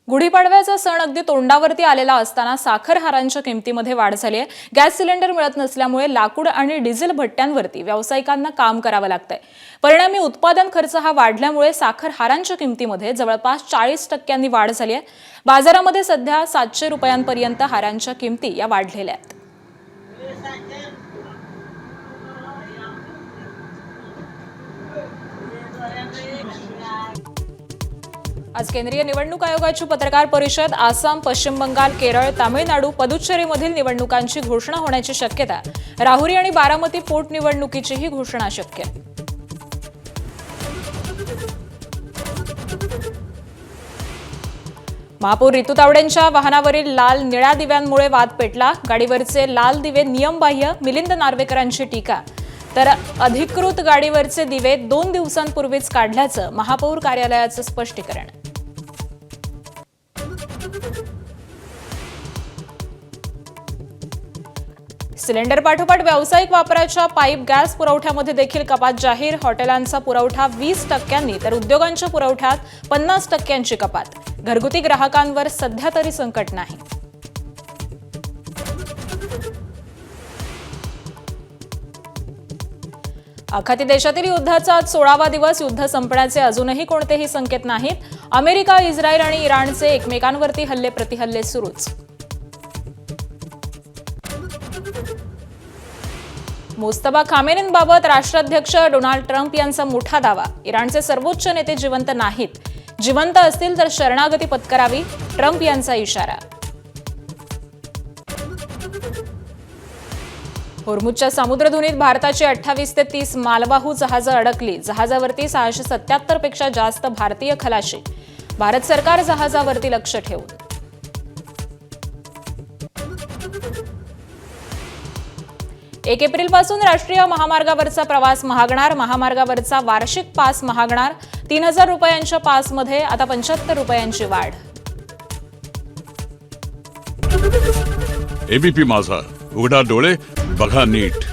गुढीपाडव्याचा सण अगदी तोंडावरती आलेला असताना साखर हारांच्या किमतीमध्ये वाढ झाली आहे। गॅस सिलेंडर मिळत नसल्यामुळे लाकूड आणि डिझेल भट्ट्यांवरती व्यावसायिकांना काम करावं लागतंय। परिणामी उत्पादन खर्च हा वाढल्यामुळे साखर हारांच्या किमतीमध्ये जवळपास 40% वाढ झाली आहे। बाजारामध्ये सध्या 700 रुपयांपर्यंत हारांच्या किमती या वाढलेल्या आहेत। आज केंद्रीय निवडणूक आयोगाची पत्रकार परिषद आसाम, पश्चिम बंगाल, केरळ, तामिळनाडू, पुदुच्चेरीमधील निवडणुकांची घोषणा होण्याची शक्यता। राहुरी आणि बारामती पोटनिवडणुकीचीही घोषणा शक्य। महापौर रितू तावडेंच्या वाहनावरील लाल निळ्या दिव्यांमुळे वाद पेटला। गाडीवरचे लाल दिवे नियमबाह्य, मिलिंद नार्वेकरांची टीका। तर अधिकृत गाडीवरचे दिवे 2 दिवसांपूर्वीच काढल्याचं महापौर कार्यालयाचं स्पष्टीकरण। सिलेंडर पाठोपाठ व्यावसायिक वापराच्या पाईप गॅस पुरवठ्यामध्ये देखील कपात जाहीर। हॉटेलांचा पुरवठा 20%, तर उद्योगांच्या पुरवठ्यात 50% कपात। घरगुती ग्राहकांवर सध्या तरी संकट नाही। आखाती देशातील युद्धाचा आज 16वा दिवस। युद्ध संपण्याचे अजूनही कोणतेही संकेत नाहीत। अमेरिका, इस्रायल आणि इराणचे एकमेकांवरती हल्ले प्रतिहल्ले सुरूच। मुस्तफा खामेनींबाबत राष्ट्राध्यक्ष डोनाल्ड ट्रम्प यांचा मोठा दावा। इराणचे सर्वोच्च नेते जिवंत नाहीत, जिवंत असतील तर शरणागती पत्करावी, ट्रम्प यांचा इशारा। होर्मुझच्या सामुद्रधुनीत भारताची 28 ते 30 मालवाहू जहाजं अडकली। जहाजावरती 677 पेक्षा जास्त भारतीय खलाशी। भारत सरकार जहाजावरती लक्ष ठेवून। 1 एप्रिलपासून राष्ट्रीय महामार्गावरचा प्रवास महागणार। महामार्गावरचा वार्षिक पास महागणार। 3000 रुपयांच्या पासमध्ये आता 75 रुपयांची वाढ। एबीपी माझा, उघडा डोळे बघा नीट।